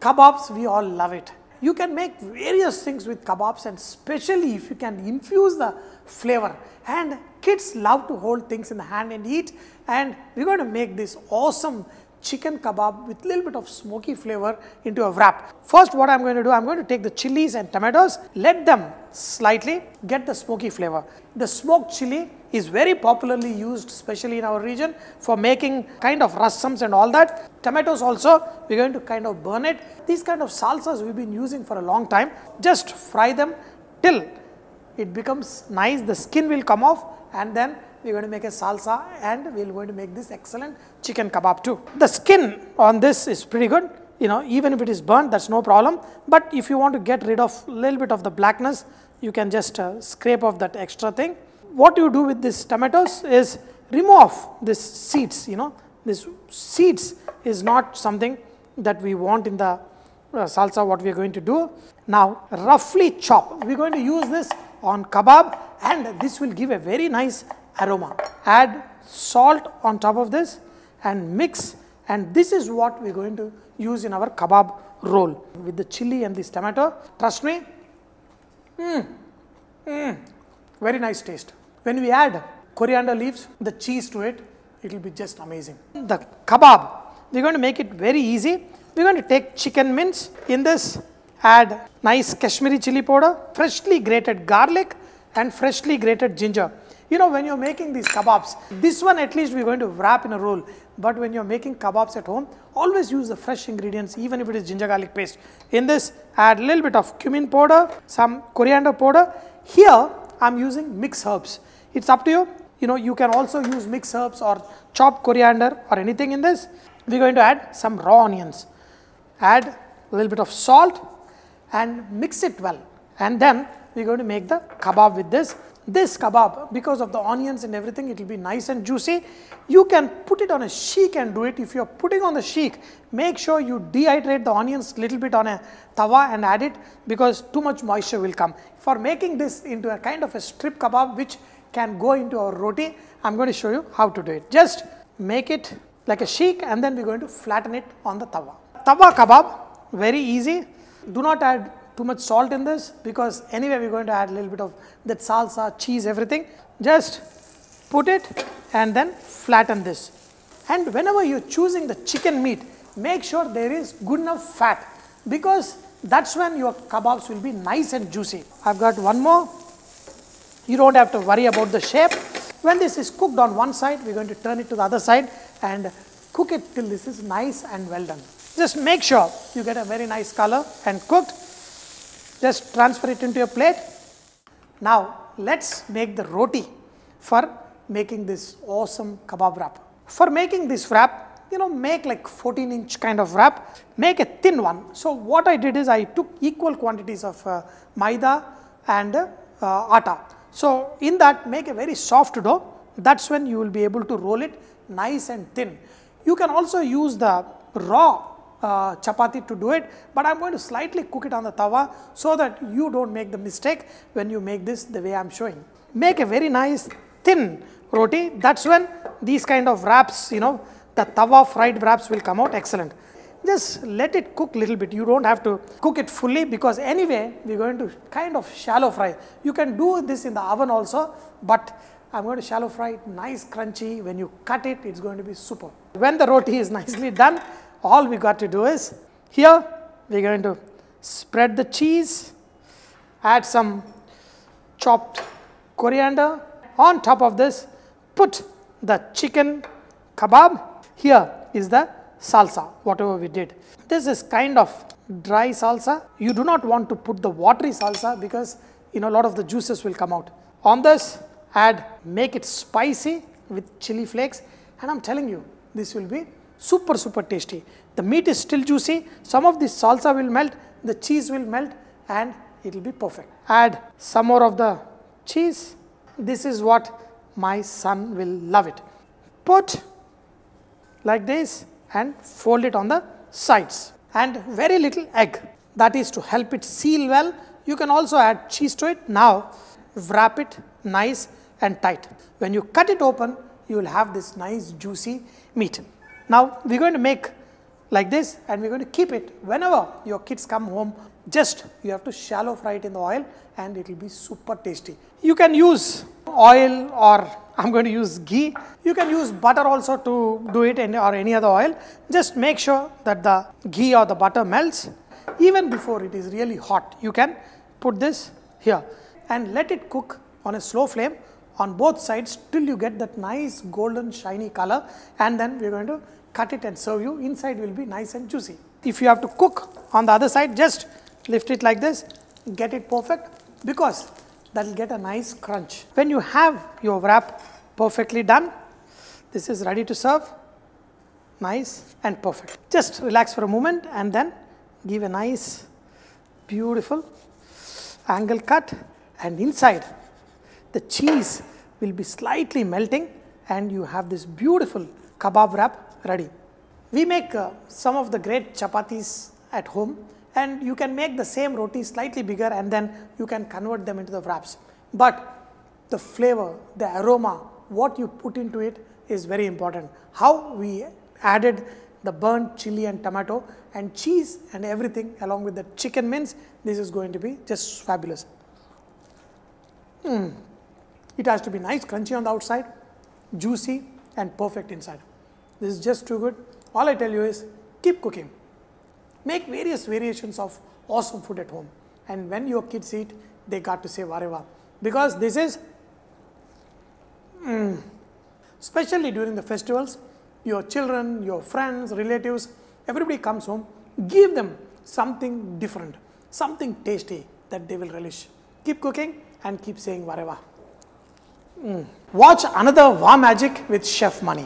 Kebabs, we all love it. You can make various things with kebabs, and especially if you can infuse the flavor. And kids love to hold things in the hand and eat. And we're going to make this awesome chicken kebab with a little bit of smoky flavor into a wrap. First, what I'm going to do, I'm going to take the chilies and tomatoes, let them slightly get the smoky flavor. The smoked chili is very popularly used, especially in our region, for making kind of rasams and all that. Tomatoes also, we're going to kind of burn it. These kind of salsas we've been using for a long time. Just fry them till it becomes nice, the skin will come off, and then we're going to make a salsa, and we're going to make this excellent chicken kebab too. The skin on this is pretty good, you know, even if it is burnt, that's no problem. But if you want to get rid of a little bit of the blackness, you can just scrape off that extra thing. What you do with these tomatoes is remove these seeds, you know, this seeds is not something that we want in the salsa. What we are going to do now, roughly chop. We're going to use this on kebab, and this will give a very nice aroma. Add salt on top of this and mix, and this is what we're going to use in our kebab roll with the chili and this tomato. Trust me, very nice taste. When we add coriander leaves, the cheese to it, it will be just amazing. The kebab, we're going to make it very easy. We're going to take chicken mince. In this, add nice Kashmiri chili powder, freshly grated garlic, and freshly grated ginger. You know, when you're making these kebabs, this one at least we're going to wrap in a roll. But when you're making kebabs at home, always use the fresh ingredients, even if it is ginger garlic paste. In this, add a little bit of cumin powder, some coriander powder. Here, I'm using mixed herbs. It's up to you. You know, you can also use mixed herbs or chopped coriander or anything in this. We're going to add some raw onions. Add a little bit of salt and mix it well. And then we're going to make the kebab with this. This kebab, because of the onions and everything, it will be nice and juicy. You can put it on a sheik and do it. If you're putting on the sheik, make sure you dehydrate the onions a little bit on a tawa and add it, because too much moisture will come. For making this into a kind of a strip kebab which can go into our roti, I'm going to show you how to do it. Just make it like a sheik, and then we're going to flatten it on the tawa. Tawa kebab, very easy. Do not add too much salt in this, because anyway we're going to add a little bit of that salsa, cheese, everything. Just put it and then flatten this. And whenever you're choosing the chicken meat, make sure there is good enough fat, because that's when your kebabs will be nice and juicy. I've got one more. You don't have to worry about the shape. When this is cooked on one side, we're going to turn it to the other side and cook it till this is nice and well done. Just make sure you get a very nice color and cooked. Just transfer it into a plate. Now, let's make the roti for making this awesome kebab wrap. For making this wrap, you know, make like 14-inch kind of wrap. Make a thin one. So, what I did is I took equal quantities of maida and atta. So, in that, make a very soft dough. That's when you will be able to roll it nice and thin. You can also use the raw chapati to do it, but I'm going to slightly cook it on the tawa so that you don't make the mistake when you make this the way I'm showing. Make a very nice thin roti. That's when these kind of wraps, you know, the tawa fried wraps will come out excellent. Just let it cook a little bit. You don't have to cook it fully, because anyway we're going to kind of shallow fry. You can do this in the oven also, but I'm going to shallow fry it, nice crunchy. When you cut it, it's going to be super. When the roti is nicely done, all we got to do is, here we're going to spread the cheese, add some chopped coriander. On top of this, put the chicken kebab. Here is the salsa, whatever we did. This is kind of dry salsa. You do not want to put the watery salsa, because you know a lot of the juices will come out. On this, make it spicy with chili flakes, and I'm telling you, this will be super tasty. The meat is still juicy. Some of this salsa will melt, the cheese will melt, and it will be perfect. Add some more of the cheese. This is what my son will love it. Put like this and fold it on the sides, and very little egg. That is to help it seal well. You can also add cheese to it. Now wrap it nice and tight. When you cut it open, you will have this nice juicy meat. Now we're going to make like this, and we're going to keep it. Whenever your kids come home, just you have to shallow fry it in the oil and it will be super tasty. You can use oil, or I'm going to use ghee. You can use butter also to do it, or any other oil. Just make sure that the ghee or the butter melts. Even before it is really hot, you can put this here and let it cook on a slow flame on both sides till you get that nice golden shiny color, and then we're going to cut it and serve you. Inside will be nice and juicy. If you have to cook on the other side, just lift it like this, get it perfect, because that will get a nice crunch. When you have your wrap perfectly done, this is ready to serve. Nice and perfect. Just relax for a moment and then give a nice beautiful angle cut, and inside the cheese will be slightly melting and you have this beautiful kebab wrap ready. We make some of the great chapatis at home, and you can make the same roti slightly bigger and then you can convert them into the wraps. But the flavor, the aroma, what you put into it is very important. How we added the burnt chili and tomato and cheese and everything along with the chicken mince, this is going to be just fabulous. It has to be nice, crunchy on the outside, juicy and perfect inside. This is just too good. All I tell you is keep cooking. Make various variations of awesome food at home, and when your kids eat, they got to say Vareva, because this is especially during the festivals, your children, your friends, relatives, everybody comes home, give them something different, something tasty that they will relish. Keep cooking and keep saying Vareva. Watch another Wow Magic with Chef Mani.